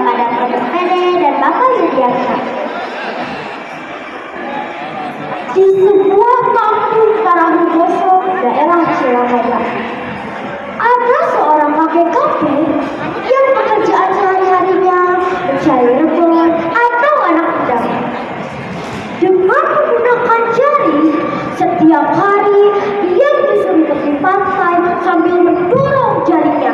pada bersepeda dan bakalnya biasa. Di sebuah kampung Karangboso, daerah Cilacap, ada seorang kakek kampung yang pekerjaan sehari-harinya mencari rebon atau anak udang. Dengan menggunakan jari, setiap hari ia menyusuri tepi pantai sambil mendorong jarinya.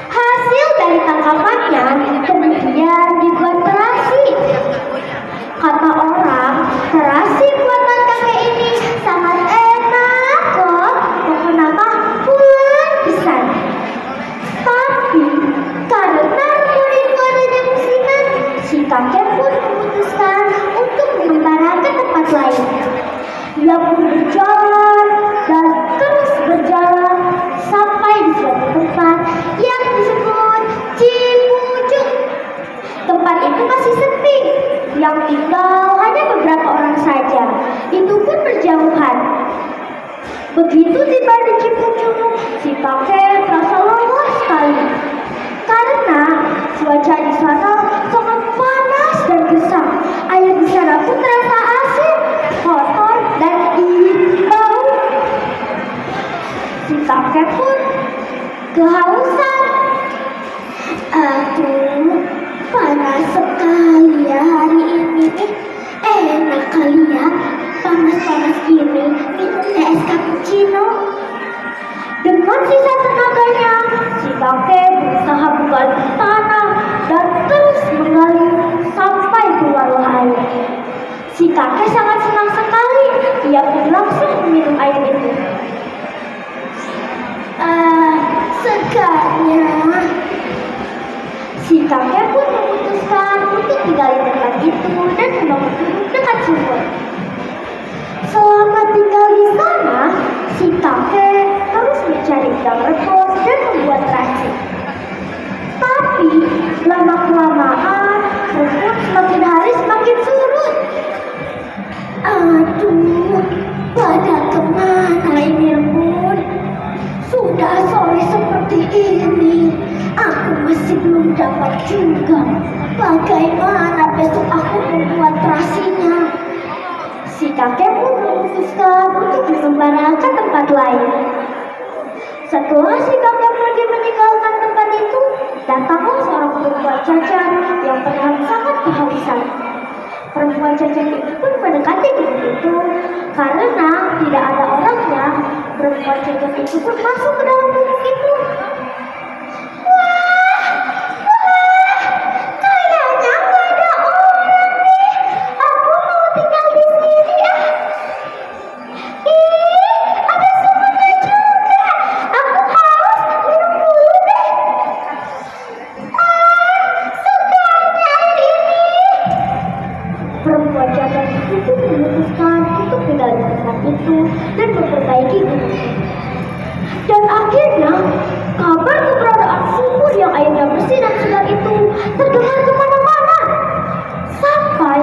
Hasil dari tangkapannya kemudian dibuat terasi. Kata orang, terasi buatan kakek ini sangat enak kok, pokoknya mah pulen pisan. Tapi karena murid-muridnya musiman, si kakek pun memutuskan untuk mengembara ke tempat lain. Ia pun berjalan dan terus berjalan sampai di suatu tempat yang disebut Cipucuk. Tempat itu masih sepi, yang tinggal hanya beberapa orang saja. Itu pun berjauhan. Begitu tiba di Cipucuk, si kakek terasa lelah sekali karena cuaca di sana sangat panas dan gersang. Air di sana pun terasa asin, kotor dan bau. Si kakek pun kehausan. Aduh, panas sekali ya hari ini. Enak kali ya, panas-panas gini minum es cappuccino. Dengan sisa tenaganya, si kakek berusaha menggali tanah dan terus menggali sampai keluarlah air. Si kakek sangat senang sekali. Ia pun langsung meminum air itu. Segarnya. Si kakek pun memutuskan untuk tinggal di tempat itu dan membangun rumah dekat sumur. Selama tinggal di sana, si kakek terus mencari udang rebus dan membuat terasi. Tapi lama-kelamaan rumput semakin hari semakin surut. Aduh, pada kemana ini rumput? Sudah sore seperti ini, aku masih belum dapat juga. Bagaimana besok aku membuat terasinya? Si kakek pun memutuskan untuk mengembara ke tempat lain. Setelah si kakek pergi meninggalkan tempat itu, datanglah seorang perempuan cacat yang terlihat sangat kehausan. Perempuan cacat itu pun mendekati gubuk itu. Karena tidak ada orangnya, perempuan cacat itu pun masuk ke dalam gubuk itu. Perempuan cacat itu memutuskan untuk tinggal di tempat itu dan memperbaiki gubuknya. Dan akhirnya kabar keberadaan sumur yang airnya bersih dan segar itu terdengar kemana-mana, sampai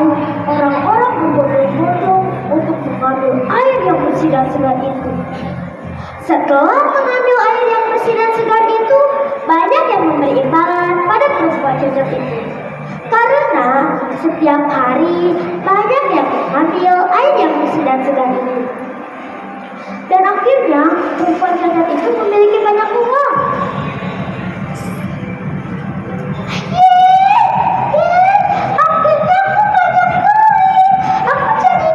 orang-orang berbondong-bondong untuk mengambil air yang bersih dan segar itu. Setelah mengambil air yang bersih dan segar itu, banyak yang memberi imbalan pada perempuan cacat itu. Karena setiap hari banyak yang mengambil air yang bersih dan segar itu. Dan akhirnya perempuan cacat itu memiliki banyak uang. Akhirnya aku banyak duit. Aku jadi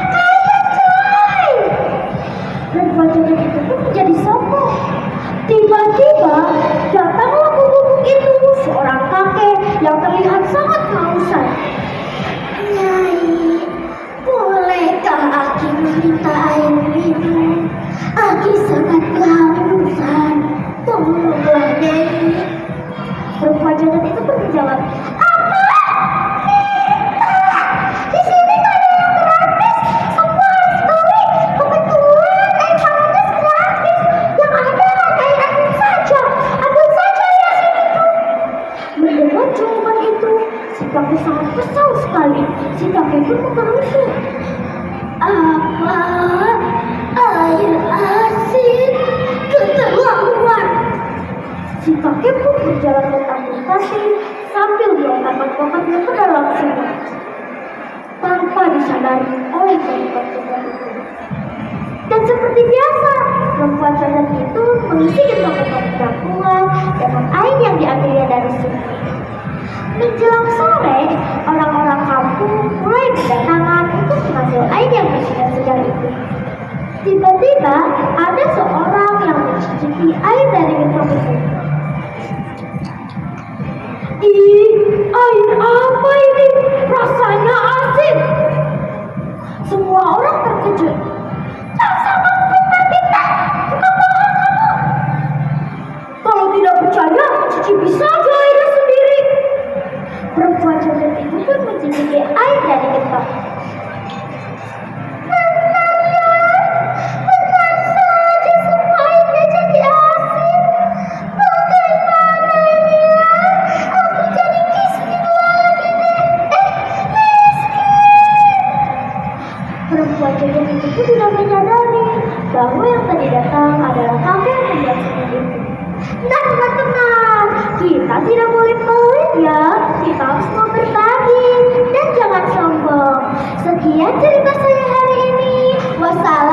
kaya coy. Perempuan cacat itu pun menjadi sombong. Tiba-tiba datanglah ke gubuk itu seorang kakek yang terlihat sangat kehausan. Nyai, bolehkah Aki meminta air minum? Aki sangat kehausan. Tolonglah Nyai. Perempuan cacat itu pun menjawab, apa? Minta? Di sini gak ada yang gratis. Semua harus beli. Kebetulan air panas gratis. Yang ada air angin saja. Ambil saja ya sini tuh. Mendengar jawaban itu, si kakek sangat kesal sekali. Si kakek pun mengerusu. Apa? Air asin? Keterlaluan. Si kakek pun berjalan bertanding-tanding sambil melontarkan tongkatnya ke dalam sumur. Tanpa disadari oleh perempuan cacat itu. Dan seperti biasa, perempuan cacat itu mengisi tongkat penampungan dengan air yang diambilnya dari sumur. Menjelang sore, orang-orang kampung mulai berdatangan untuk mengambil air yang bersih dan segar itu. Tiba-tiba ada seorang yang mencicipi air dari gentong itu. Ih, air apa ini? Rasanya asin. Semua orang terkejut. Sama benar kita, kebohongan kamu. Kalau tidak percaya, cicipi saja airnya sendiri. Perempuan cacat itu pun mencicipi air dari gentong. Benar saja semua airnya jadi asin. Bagaimana ini ya? Aku jadi miskin lagi deh. Miskin. Perempuan cacat itu pun tidak menyadari bahwa yang tadi datang adalah kakek yang membuat sendiri. Nah teman-teman, kita tidak boleh pelit ya. Kita harus mau berbagi dan jangan sombong. Sekian cerita saya hari ini. Wassalamualaikum.